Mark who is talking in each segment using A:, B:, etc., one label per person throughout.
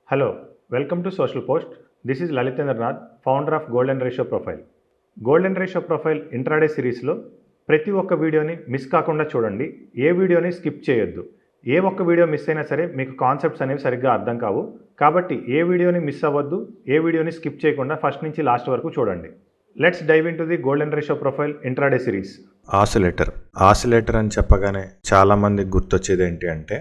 A: Hello, welcome to Social Post. This is Lalitendra Nath, founder of Golden Ratio Profile. Golden Ratio Profile intraday సిరీస్లో ప్రతి ఒక్క వీడియోని miss కాకుండా చూడండి. ఏ వీడియోని స్కిప్ చేయొద్దు. ఏ ఒక్క వీడియో మిస్ అయినా సరే మీకు కాన్సెప్ట్స్ అనేవి సరిగ్గా అర్థం కావు. కాబట్టి ఏ వీడియోని మిస్ అవ్వద్దు, ఏ వీడియోని స్కిప్ చేయకుండా ఫస్ట్ నుంచి లాస్ట్ వరకు చూడండి. Let's dive into the golden ratio profile intraday series.
B: Oscillator అని చెప్పగానే చాలామందికి గుర్తొచ్చేది ఏంటి అంటే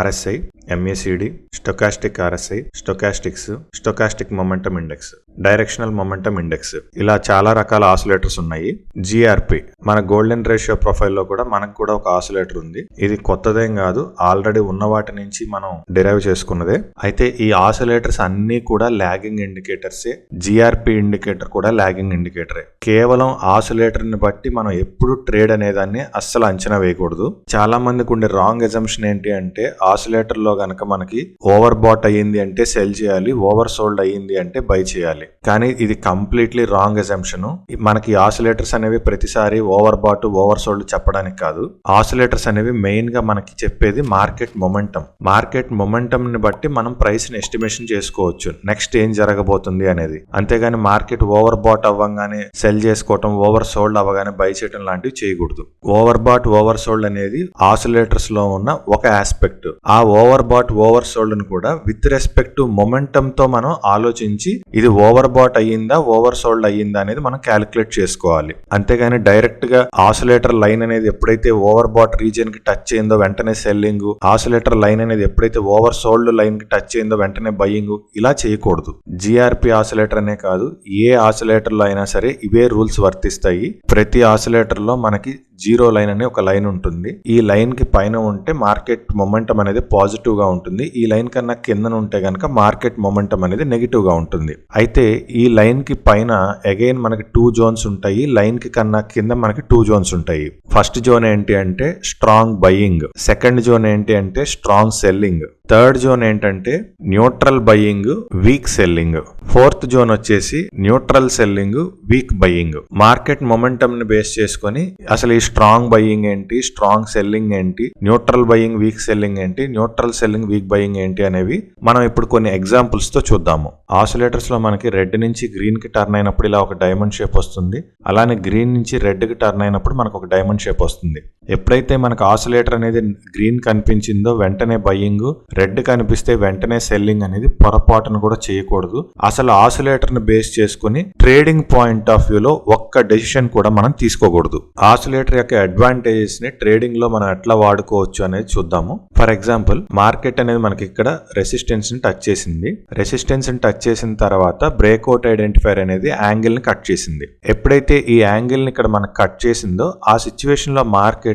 B: RSI, MACD, stochastic RSI, stochastics, stochastic momentum index, directional momentum index, ఇలా చాలా రకాల ఆసిలేటర్స్ ఉన్నాయి. GRP మన గోల్డెన్ రేషియో ప్రొఫైల్లో కూడా మనకు కూడా ఒక ఆసిలేటర్ ఉంది. ఇది కొత్తదేం కాదు, ఆల్రెడీ ఉన్న వాటి నుంచి మనం డిరైవ్ చేసుకున్నదే. అయితే ఈ ఆసిలేటర్స్ అన్నీ కూడా లాగింగ్ ఇండికేటర్సే. GRP ఇండికేటర్ కూడా లాగింగ్ ఇండికేటరే. కేవలం ఆసిలేటర్ ని బట్టి మనం ఎప్పుడు ట్రేడ్ అనేదాన్ని అస్సలు అంచనా వేయకూడదు. చాలా మందికి ఉండే రాంగ్ ఎజంప్షన్ ఏంటి అంటే ఆసిలేటర్ లో గనక మనకి ఓవర్ బాట్ అయ్యింది అంటే సెల్ చేయాలి, ఓవర్ సోల్డ్ అయ్యింది అంటే బై చేయాలి. కానీ ఇది కంప్లీట్లీ రాంగ్ ఎజంప్షన్. మనకి ఆసిలేటర్స్ అనేవి ప్రతిసారి ఓవర్ బాట్ ఓవర్ సోల్డ్ చెప్పడానికి కాదు. ఆసిలేటర్స్ అనేవి మెయిన్ గా మనకి చెప్పేది మార్కెట్ మొమెంటం ని బట్టి మనం ప్రైస్ ని ఎస్టిమేషన్ చేసుకోవచ్చు, నెక్స్ట్ ఏం జరగబోతుంది అనేది. అంతేగాని మార్కెట్ ఓవర్ బాట్ అవ్వగానే సెల్ చేసుకోవటం, ఓవర్ సోల్డ్ అవ్వగానే బై చేయడం లాంటివి చేయకూడదు. ఓవర్ బాట్ ఓవర్ సోల్డ్ అనేది ఆసిలేటర్స్ లో ఉన్న ఒక ఆస్పెక్ట్. ఆ ఓవర్ బాట్ ఓవర్ సోల్డ్ ని కూడా విత్ రెస్పెక్ట్ టు మొమెంటం తో మనం ఆలోచించి ఇది ఓవర్ బాట్ అయ్యిందా ఓవర్ సోల్డ్ అయ్యిందా అనేది మనం క్యాలిక్యులేట్ చేసుకోవాలి. అంతేగాని డైరెక్ట్ గా ఆసిలేటర్ లైన్ అనేది ఎప్పుడైతే ఓవర్ బాట్ రీజియన్ కి టచ్ అయిందో వెంటనే సెల్లింగ్, ఆసిలేటర్ లైన్ అనేది ఎప్పుడైతే ఓవర్ సోల్డ్ లైన్ కి టచ్ అయిందో వెంటనే బయ్యింగ్, ఇలా చేయకూడదు. GRP ఆసిలేటర్ అనే కాదు, ఏ ఆసిలేటర్ లో అయినా సరే ఇవే రూల్స్ వర్తిస్తాయి. ప్రతి ఆసిలేటర్ లో మనకి జీరో లైన్ అనే ఒక లైన్ ఉంటుంది. ఈ లైన్ కి పైన ఉంటే మార్కెట్ మొమెంటం అనేది పాజిటివ్ గా ఉంటుంది. ఈ లైన్ కన్నా కింద ఉంటే గనక మార్కెట్ మొమెంటం అనేది నెగిటివ్ గా ఉంటుంది. అయితే ఈ లైన్ కి పైన అగైన్ మనకి 2 జోన్స్ ఉంటాయి. లైన్ కి కన్నా కింద మనకి 2 జోన్స్ ఉంటాయి. ఫస్ట్ జోన్ ఏంటి అంటే స్ట్రాంగ్ బయ్యింగ్, సెకండ్ జోన్ ఏంటి అంటే స్ట్రాంగ్ సెల్లింగ్, థర్డ్ జోన్ ఏంటంటే neutral buying, weak selling, fourth zone వచ్చేసి neutral selling, weak buying. Market momentum ని బేస్ చేసుకొని అసలు ఈ స్ట్రాంగ్ బయ్యింగ్ ఏంటి, స్ట్రాంగ్ సెల్లింగ్ ఏంటి, న్యూట్రల్ బయ్యింగ్ వీక్ సెల్లింగ్ ఏంటి, న్యూట్రల్ సెల్లింగ్ వీక్ బయ్యింగ్ ఏంటి అనేవి మనం ఇప్పుడు కొన్ని ఎగ్జాంపుల్స్ తో చూద్దాము. ఆసిలేటర్స్ లో మనకి రెడ్ నుంచి గ్రీన్ కి టర్న్ అయినప్పుడు ఇలా ఒక డైమండ్ షేప్ వస్తుంది. అలానే గ్రీన్ నుంచి రెడ్ కి టర్న్ అయినప్పుడు మనకు ఒక డైమండ్ షేప్ వస్తుంది. ఎప్పుడైతే మనకు ఆసిలేటర్ అనేది గ్రీన్ కనిపించిందో వెంటనే బయ్యింగ్, రెడ్ కనిపిస్తే వెంటనే సెల్లింగ్ అనేది పొరపాటును కూడా చేయకూడదు. అసలు ఆసిలేటర్ ని బేస్ చేసుకుని ట్రేడింగ్ పాయింట్ ఆఫ్ వ్యూలో ఒక్క డెసిషన్ కూడా మనం తీసుకోకూడదు. ఆసిలేటర్ యొక్క అడ్వాంటేజెస్ ని ట్రేడింగ్ లో మనం ఎట్లా వాడుకోవచ్చు అనేది చూద్దాము. ఫర్ ఎగ్జాంపుల్ మార్కెట్ అనేది మనకి ఇక్కడ రెసిస్టెన్స్ ని టచ్ చేసింది. రెసిస్టెన్స్ ని టచ్ చేసిన తర్వాత బ్రేక్అవుట్ ఐడెంటిఫైర్ అనేది యాంగిల్ ని కట్ చేసింది. ఎప్పుడైతే ఈ యాంగిల్ ని ఇక్కడ మనకు కట్ చేసిందో ఆ సిచ్యువేషన్ లో market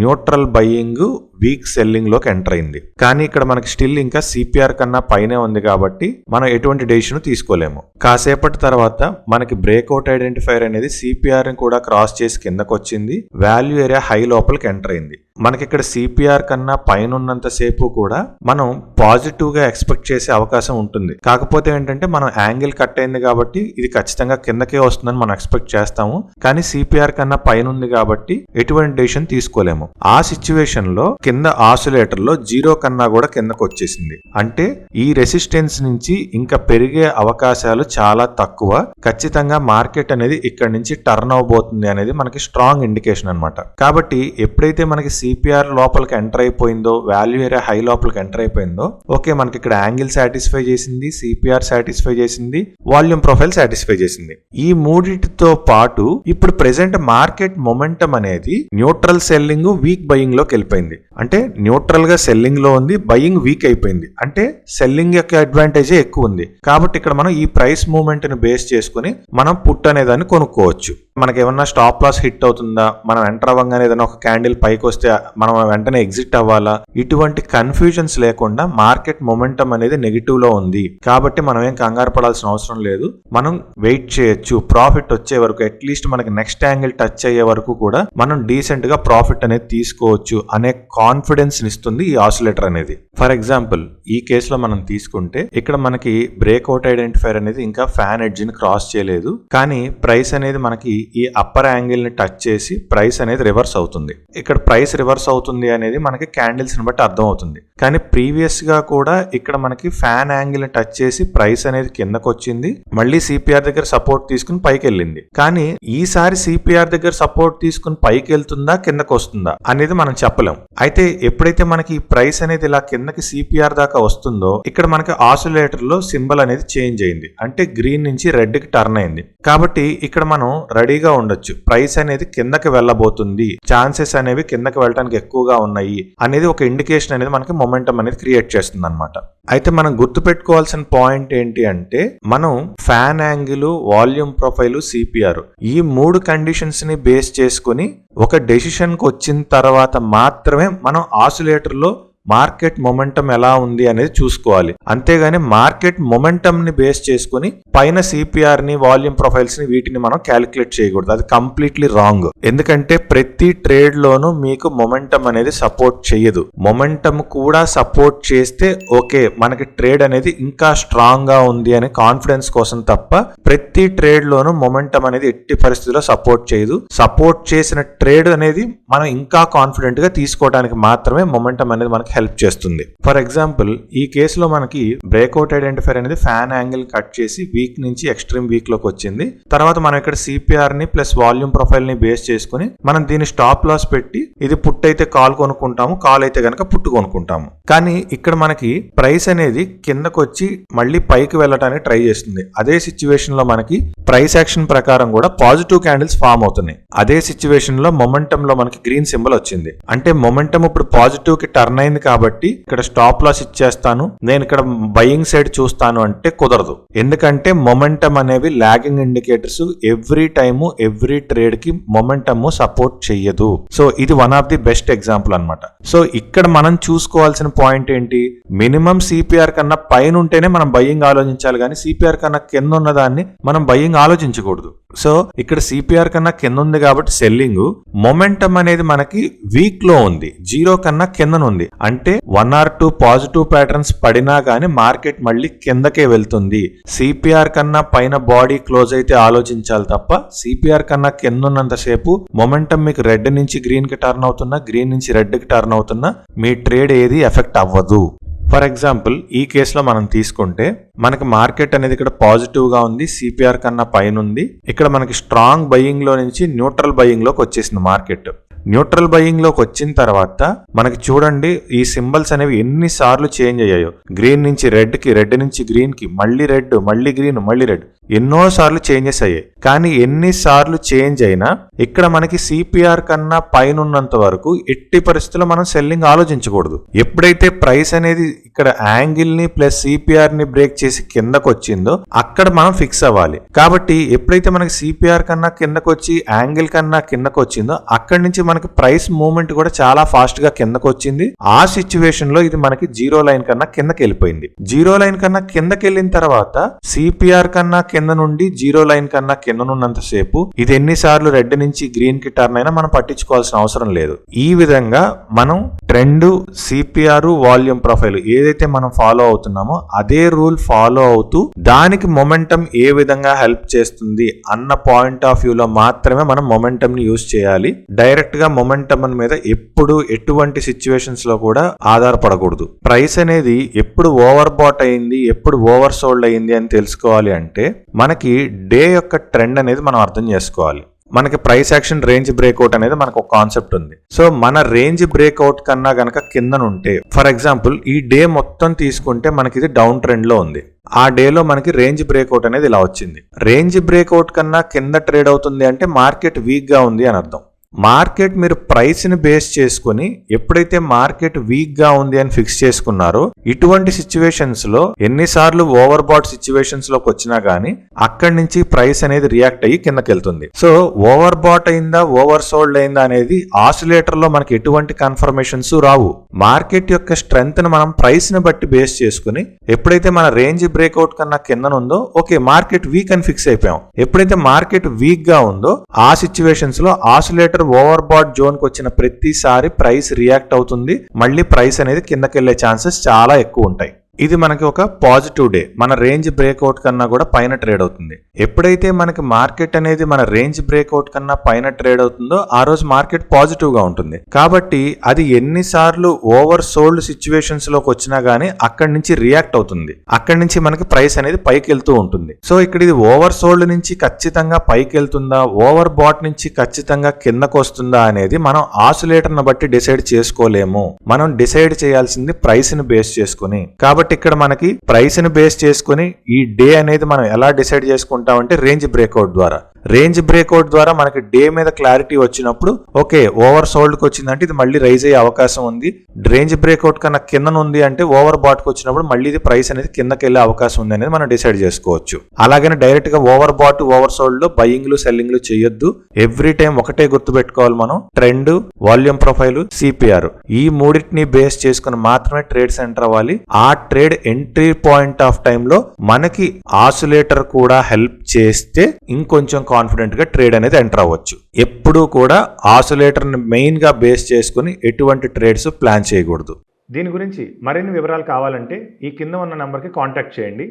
B: neutral buying, weak selling లోకి ఎంటర్ అయింది. కానీ ఇక్కడ మనకి స్టిల్ ఇంకా CPR కన్నా పైనే ఉంది కాబట్టి మనం ఎటువంటి డెసిషన్ తీసుకోలేము. కాసేపటి తర్వాత మనకి బ్రేక్అవుట్ ఐడెంటిఫైర్ అనేది CPR ని కూడా క్రాస్ చేసి కిందకు వచ్చింది. వాల్యూ ఏరియా హై లోపలికి ఎంటర్ అయింది. మనకి ఇక్కడ CPR కన్నా పైన ఉన్నంత సేపు కూడా మనం పాజిటివ్ గా ఎక్స్పెక్ట్ చేసే అవకాశం ఉంటుంది. కాకపోతే ఏంటంటే మనం యాంగిల్ కట్ అయింది కాబట్టి ఇది ఖచ్చితంగా కిందకే వస్తుందని మనం ఎక్స్పెక్ట్ చేస్తాము. కానీ CPR కన్నా పైన ఉంది కాబట్టి ఎటువంటి డెసిషన్ తీసుకోలేము. ఆ సిచ్యువేషన్ లో కింద ఆసిలేటర్ లో జీరో కన్నా కూడా కిందకు వచ్చేసింది. అంటే ఈ రెసిస్టెన్స్ నుంచి ఇంకా పెరిగే అవకాశాలు చాలా తక్కువ. ఖచ్చితంగా మార్కెట్ అనేది ఇక్కడ నుంచి టర్న్ అవబోతుంది అనేది మనకి స్ట్రాంగ్ ఇండికేషన్ అన్నమాట. కాబట్టి ఎప్పుడైతే మనకి CPR లోపలికి ఎంటర్ అయిపోయిందో, వాల్యూ ఏరియా హై లోపలికి ఎంటర్ అయిపోయిందో, ఓకే మనకి ఇక్కడ యాంగిల్ సాటిస్ఫై చేసింది, CPR సాటిస్ఫై చేసింది, వాల్యూమ్ ప్రొఫైల్ సాటిస్ఫై చేసింది. ఈ మూడిటితో పాటు ఇప్పుడు ప్రెసెంట్ మార్కెట్ మొమెంటం అనేది న్యూట్రల్ సెల్లింగ్, వీక్ బయ్యింగ్ లోకి వెళ్ళిపోయింది. అంటే న్యూట్రల్ గా సెల్లింగ్ లో ఉంది, బయ్యింగ్ వీక్ అయిపోయింది. అంటే సెల్లింగ్ యొక్క అడ్వాంటేజే ఎక్కువ ఉంది. కాబట్టి ఇక్కడ మనం ఈ ప్రైస్ మూవ్మెంట్ ని బేస్ చేసుకుని మనం పుట్ అనే దాన్ని కొనుక్కోవచ్చు. మనకి ఏమన్నా స్టాప్ లాస్ హిట్ అవుతుందా, మనం ఎంటర్ అవ్వగానే ఏదైనా ఒక క్యాండిల్ పైకి వస్తే మనం వెంటనే ఎగ్జిట్ అవ్వాలా, ఇటువంటి కన్ఫ్యూజన్స్ లేకుండా మార్కెట్ మొమెంటం అనేది నెగిటివ్ లో ఉంది కాబట్టి మనం ఏం కంగారు పడాల్సిన అవసరం లేదు. మనం వెయిట్ చేయొచ్చు ప్రాఫిట్ వచ్చే వరకు. అట్లీస్ట్ మనకి నెక్స్ట్ యాంగిల్ టచ్ అయ్యే వరకు కూడా మనం డీసెంట్ గా ప్రాఫిట్ అనేది తీసుకోవచ్చు అనే కాన్ఫిడెన్స్ ఇస్తుంది ఈ ఆసిలేటర్ అనేది. ఫర్ ఎగ్జాంపుల్ ఈ కేసులో మనం తీసుకుంటే ఇక్కడ మనకి బ్రేక్అవుట్ ఐడెంటిఫైర్ అనేది ఇంకా ఫ్యాన్ ఎడ్జ్ ని క్రాస్ చేయలేదు. కానీ ప్రైస్ అనేది మనకి ఈ అప్పర్ యాంగిల్ ని టచ్ చేసి ప్రైస్ అనేది రివర్స్ అవుతుంది. ఇక్కడ ప్రైస్ రివర్స్ అవుతుంది అనేది మనకి క్యాండిల్స్ ని బట్టి అర్థం అవుతుంది. కానీ ప్రీవియస్ గా కూడా ఇక్కడ మనకి ఫ్యాన్ యాంగిల్ ని టచ్ చేసి ప్రైస్ అనేది కిందకు వచ్చింది, మళ్ళీ సిపిఆర్ దగ్గర సపోర్ట్ తీసుకుని పైకి వెళ్ళింది. కానీ ఈసారి సిపిఆర్ దగ్గర సపోర్ట్ తీసుకుని పైకి వెళ్తుందా కిందకు వస్తుందా అనేది మనం చెప్పలేం. అయితే ఎప్పుడైతే మనకి ఈ ప్రైస్ అనేది ఇలా కిందకి సిపిఆర్ దాకా వస్తుందో ఇక్కడ మనకి ఆసిలేటర్ లో సింబల్ అనేది చేంజ్ అయింది, అంటే గ్రీన్ నుంచి రెడ్ కి టర్న్ అయింది. కాబట్టి ఇక్కడ మనం రెడీగా ఉండొచ్చు, ప్రైస్ అనేది కిందకి వెళ్ళబోతుంది, ఛాన్సెస్ అనేవి కిందకి వెళ్ళడానికి ఎక్కువగా ఉన్నాయి అనేది ఒక ఇండికేషన్ అనేది మనకి మొమెంటం అనేది క్రియేట్ చేస్తుంది అనమాట. అయితే మనం గుర్తుపెట్టుకోవాల్సిన పాయింట్ ఏంటి అంటే మనం fan angle, volume profile, CPR ఈ 3 కండిషన్స్ ని బేస్ చేసుకుని ఒక డెసిషన్ కి వచ్చిన తర్వాత మాత్రమే మనం ఆసిలేటర్ లో మార్కెట్ మొమెంటం ఎలా ఉంది అనేది చూసుకోవాలి. అంతేగాని మార్కెట్ మొమెంటం ని బేస్ చేసుకుని పైన సిపిఆర్ ని, వాల్యూమ్ ప్రొఫైల్స్ ని వీటిని మనం క్యాలిక్యులేట్ చేయకూడదు. అది కంప్లీట్లీ రాంగ్. ఎందుకంటే ప్రతి ట్రేడ్ లోనూ మీకు మొమెంటం అనేది సపోర్ట్ చేయదు. మొమెంటం కూడా సపోర్ట్ చేస్తే ఓకే మనకి ట్రేడ్ అనేది ఇంకా స్ట్రాంగ్ గా ఉంది అనే కాన్ఫిడెన్స్ కోసం తప్ప ప్రతి ట్రేడ్ లోనూ మొమెంటం అనేది ఎట్టి పరిస్థితుల్లో సపోర్ట్ చేయదు. సపోర్ట్ చేసిన ట్రేడ్ అనేది మనం ఇంకా కాన్ఫిడెంట్ గా తీసుకోవడానికి మాత్రమే మొమెంటం అనేది మనకి హెల్ప్ చేస్తుంది. ఫర్ ఎగ్జాంపుల్ ఈ కేసులో మనకి బ్రేక్అవుట్ ఐడెంటిఫైర్ అనేది ఫ్యాన్ యాంగిల్ కట్ చేసి వీక్ నుంచి ఎక్స్ట్రీమ్ వీక్ లోకి వచ్చింది. తర్వాత మనం ఇక్కడ సిపిఆర్ ని ప్లస్ వాల్యూమ్ ప్రొఫైల్ ని బేస్ చేసుకుని మనం దీన్ని స్టాప్ లాస్ పెట్టి ఇది పుట్ అయితే కాల్ కొనుక్కుంటాము, కాల్ అయితే గనక పుట్టు కొనుక్కుంటాము. కానీ ఇక్కడ మనకి ప్రైస్ అనేది కిందకు వచ్చి మళ్ళీ పైకి వెళ్ళటానికి ట్రై చేస్తుంది. అదే సిచ్యువేషన్ లో మనకి ప్రైస్ యాక్షన్ ప్రకారం కూడా పాజిటివ్ క్యాండిల్స్ ఫామ్ అవుతున్నాయి. అదే సిచ్యువేషన్ లో మొమెంటం లో మనకి గ్రీన్ సింబల్ వచ్చింది, అంటే మొమెంటం ఇప్పుడు పాజిటివ్ కి టర్న్ అయింది. కాబట్టి ఇక్కడ స్టాప్ లాస్ ఇచ్చేస్తాను, నేను ఇక్కడ బయింగ్ సైడ్ చూస్తాను అంటే కుదరదు. ఎందుకంటే మొమెంటం అనేవి lagging indicators, every time every trade కి మొమెంటమ్ సపోర్ట్ చెయ్యదు. సో ఇది one of the best example అనమాట. సో ఇక్కడ మనం చూసుకోవాల్సిన పాయింట్ ఏంటి, మినిమం సిపిఆర్ కన్నా పైన ఉంటేనే మనం బయింగ్ ఆలోచించాలి, కానీ సిపిఆర్ కన్నా కింద ఉన్నదాన్ని మనం బయింగ్ ఆలోచించకూడదు. సో ఇక్కడ సిపిఆర్ కన్నా కింద ఉంది కాబట్టి సెల్లింగ్, మొమెంటం అనేది మనకి వీక్ లో ఉంది, 0 కన్నా కింద ఉంది, అంటే 1 or 2 పాజిటివ్ ప్యాటర్న్స్ పడినా గానీ మార్కెట్ మళ్ళీ కిందకే వెళ్తుంది. సిపిఆర్ కన్నా పైన బాడీ క్లోజ్ అయితే ఆలోచించాలి తప్ప సిపిఆర్ కన్నా కింద ఉన్నంతసేపు మొమెంటం మీకు రెడ్ నుంచి గ్రీన్ కి టర్న్ అవుతున్నా, గ్రీన్ నుంచి రెడ్ కి టర్న్ అవుతున్నా మీ ట్రేడ్ ఏది ఎఫెక్ట్ అవ్వదు. ఫర్ ఎగ్జాంపుల్ ఈ కేసులో మనం తీసుకుంటే మనకి మార్కెట్ అనేది ఇక్కడ పాజిటివ్ గా ఉంది, సిపిఆర్ కన్నా పైన ఉంది. ఇక్కడ మనకి స్ట్రాంగ్ బయింగ్ లో నుంచి న్యూట్రల్ బయింగ్ లోకి వచ్చేసింది మార్కెట్. న్యూట్రల్ బయింగ్ లోకి వచ్చిన తర్వాత మనకి చూడండి ఈ సింబల్స్ అనేవి ఎన్నిసార్లు చేంజ్ అయ్యాయో, గ్రీన్ నుంచి రెడ్ కి, రెడ్ నుంచి గ్రీన్ కి, మళ్ళీ రెడ్, మళ్ళీ గ్రీన్, మళ్ళీ రెడ్, ఎన్నోసార్లు చేంజెస్ అయ్యాయి. కానీ ఎన్నిసార్లు చేంజ్ అయినా ఇక్కడ మనకి సిపిఆర్ కన్నా పైన ఉన్నంత వరకు ఎట్టి పరిస్థితుల్లో మనం సెల్లింగ్ ఆలోచించకూడదు. ఎప్పుడైతే ప్రైస్ అనేది ఇక్కడ యాంగిల్ ని ప్లస్ సిపిఆర్ ని బ్రేక్ చేసి కిందకు వచ్చిందో అక్కడ మనం ఫిక్స్ అవ్వాలి. కాబట్టి ఎప్పుడైతే మనకి సిపిఆర్ కన్నా కిందకు వచ్చి యాంగిల్ కన్నా కిందకు వచ్చిందో అక్కడి నుంచి మనకి ప్రైస్ మూవ్మెంట్ కూడా చాలా ఫాస్ట్ గా కిందకు వచ్చింది. ఆ సిచ్యువేషన్ లో ఇది మనకి 0 లైన్ కన్నా కిందకి వెళ్ళిపోయింది. 0 లైన్ కన్నా కిందకి వెళ్ళిన తర్వాత సిపిఆర్ కన్నా కింద నుండి 0 లైన్ కన్నా కింద ఉన్నంత సేపు ఇది ఎన్నిసార్లు రెడ్ నుంచి గ్రీన్ కి టర్న్ అయినా మనం పట్టించుకోవాల్సిన అవసరం లేదు. ఈ విధంగా మనం ట్రెండ్, సిపిఆర్, వాల్యూమ్ ప్రొఫైల్ ఏదైతే మనం ఫాలో అవుతున్నామో అదే రూల్ ఫాలో అవుతూ దానికి మొమెంటం ఏ విధంగా హెల్ప్ చేస్తుంది అన్న పాయింట్ ఆఫ్ వ్యూ లో మాత్రమే మనం మొమెంటం ని యూజ్ చేయాలి. డైరెక్ట్ గా మొమెంటం మీద ఎప్పుడు ఎటువంటి సిచ్యువేషన్స్ లో కూడా ఆధారపడకూడదు. ప్రైస్ అనేది ఎప్పుడు ఓవర్ బాట్ అయింది, ఎప్పుడు ఓవర్ సోల్డ్ అయింది అని తెలుసుకోవాలి అంటే మనకి డే యొక్క ట్రెండ్ అనేది మనం అర్థం చేసుకోవాలి. మనకి ప్రైస్ యాక్షన్ రేంజ్ బ్రేక్అవుట్ అనేది మనకు ఒక కాన్సెప్ట్ ఉంది. సో మన రేంజ్ బ్రేక్అవుట్ కన్నా గనక కిందనుంటే, ఫర్ ఎగ్జాంపుల్ ఈ డే మొత్తం తీసుకుంటే మనకి ఇది డౌన్ ట్రెండ్ లో ఉంది. ఆ డేలో మనకి రేంజ్ బ్రేక్అవుట్ అనేది ఇలా వచ్చింది. రేంజ్ బ్రేక్అవుట్ కన్నా కింద ట్రేడ్ అవుతుంది అంటే మార్కెట్ వీక్ గా ఉంది అని అర్థం. మార్కెట్ మీరు ప్రైస్ ని బేస్ చేసుకుని ఎప్పుడైతే మార్కెట్ వీక్ గా ఉంది అని ఫిక్స్ చేసుకున్నారో ఇటువంటి సిచ్యువేషన్స్ లో ఎన్నిసార్లు ఓవర్ బాట్ సిచ్యువేషన్స్ లోకి వచ్చినా గానీ అక్కడి నుంచి ప్రైస్ అనేది రియాక్ట్ అయ్యి కిందకి వెళ్తుంది. సో ఓవర్ బాట్ అయిందా, ఓవర్ సోల్డ్ అయిందా అనేది ఆసిలేటర్ లో మనకి ఎటువంటి కన్ఫర్మేషన్స్ రావు. మార్కెట్ యొక్క స్ట్రెంగ్త్ ని మనం ప్రైస్ ని బట్టి బేస్ చేసుకుని ఎప్పుడైతే మన రేంజ్ బ్రేక్అవుట్ కన్నా కింద ఉందో ఓకే మార్కెట్ వీక్ అని ఫిక్స్ అయిపోయాం. ఎప్పుడైతే మార్కెట్ వీక్ గా ఉందో ఆ సిచ్యువేషన్స్ లో ఆసిలేటర్ ఓవర్ బాట్ జోన్ కి వచ్చిన ప్రతిసారి ప్రైస్ రియాక్ట్ అవుతుంది, మళ్ళీ ప్రైస్ అనేది కిందకి వెళ్లే ఛాన్సెస్ చాలా ఎక్కువ ఉంటాయి. ఇది మనకి ఒక పాజిటివ్ డే, మన రేంజ్ బ్రేక్అవుట్ కన్నా కూడా పైన ట్రేడ్ అవుతుంది. ఎప్పుడైతే మనకి మార్కెట్ అనేది మన రేంజ్ బ్రేక్అవుట్ కన్నా పైన ట్రేడ్ అవుతుందో ఆ రోజు మార్కెట్ పాజిటివ్ గా ఉంటుంది. కాబట్టి అది ఎన్నిసార్లు ఓవర్ సోల్డ్ సిచ్యువేషన్స్ లోకి వచ్చినా గానీ అక్కడి నుంచి రియాక్ట్ అవుతుంది, అక్కడి నుంచి మనకి ప్రైస్ అనేది పైకి వెళ్తూ ఉంటుంది. సో ఇక్కడ ఇది ఓవర్ సోల్డ్ నుంచి ఖచ్చితంగా పైకి వెళ్తుందా, ఓవర్ బాట్ నుంచి ఖచ్చితంగా కిందకు వస్తుందా అనేది మనం ఆసిలేటర్ ను బట్టి డిసైడ్ చేసుకోలేము. మనం డిసైడ్ చేయాల్సింది ప్రైస్ ని బేస్ చేసుకుని. కాబట్టి ఇక్కడ మనకి ప్రైస్ ని బేస్ చేసుకుని ఈ డే అనేది మనం ఎలా డిసైడ్ చేసుకుంటామంటే రేంజ్ బ్రేక్అవుట్ ద్వారా. రేంజ్ బ్రేక్అవుట్ ద్వారా మనకి డే మీద క్లారిటీ వచ్చినప్పుడు ఓకే ఓవర్ సోల్డ్ కి వచ్చిందంటే ఇది మళ్ళీ రైజ్ అయ్యే అవకాశం ఉంది, రేంజ్ బ్రేక్అవుట్ కన్నా కింద ఉంది అంటే ఓవర్ బాట్ కి వచ్చినప్పుడు మళ్ళీ ఇది ప్రైస్ అనేది కిందకి వెళ్ళే అవకాశం ఉంది అనేది మనం డిసైడ్ చేసుకోవచ్చు. అలాగని డైరెక్ట్ గా ఓవర్ బాట్ ఓవర్ సోల్డ్ లో బయింగ్లు సెల్లింగ్లు చేయొద్దు. ఎవ్రీ టైం ఒకటే గుర్తు పెట్టుకోవాలి, మనం ట్రెండ్, వాల్యూమ్ ప్రొఫైల్, సిపిఆర్ ఈ మూడింటిని బేస్ చేసుకుని మాత్రమే ట్రేడ్స్ ఎంటర్ అవ్వాలి. ఆ trade entry point of time లో మనకి ఆసిలేటర్ కూడా హెల్ప్ చేస్తే ఇంకొంచెం కాన్ఫిడెంట్ గా ట్రేడ్ అనేది ఎంటర్ అవ్వచ్చు. ఎప్పుడూ కూడా ఆసిలేటర్ ని మెయిన్ గా బేస్ చేసుకుని ఎటువంటి ట్రేడ్స్ ప్లాన్ చేయకూడదు.
A: దీని గురించి మరిన్ని వివరాలు కావాలంటే ఈ కింద ఉన్న నంబర్కి కాంటాక్ట్ చేయండి.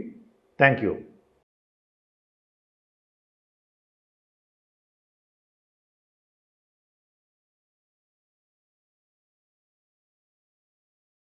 A: Thank you.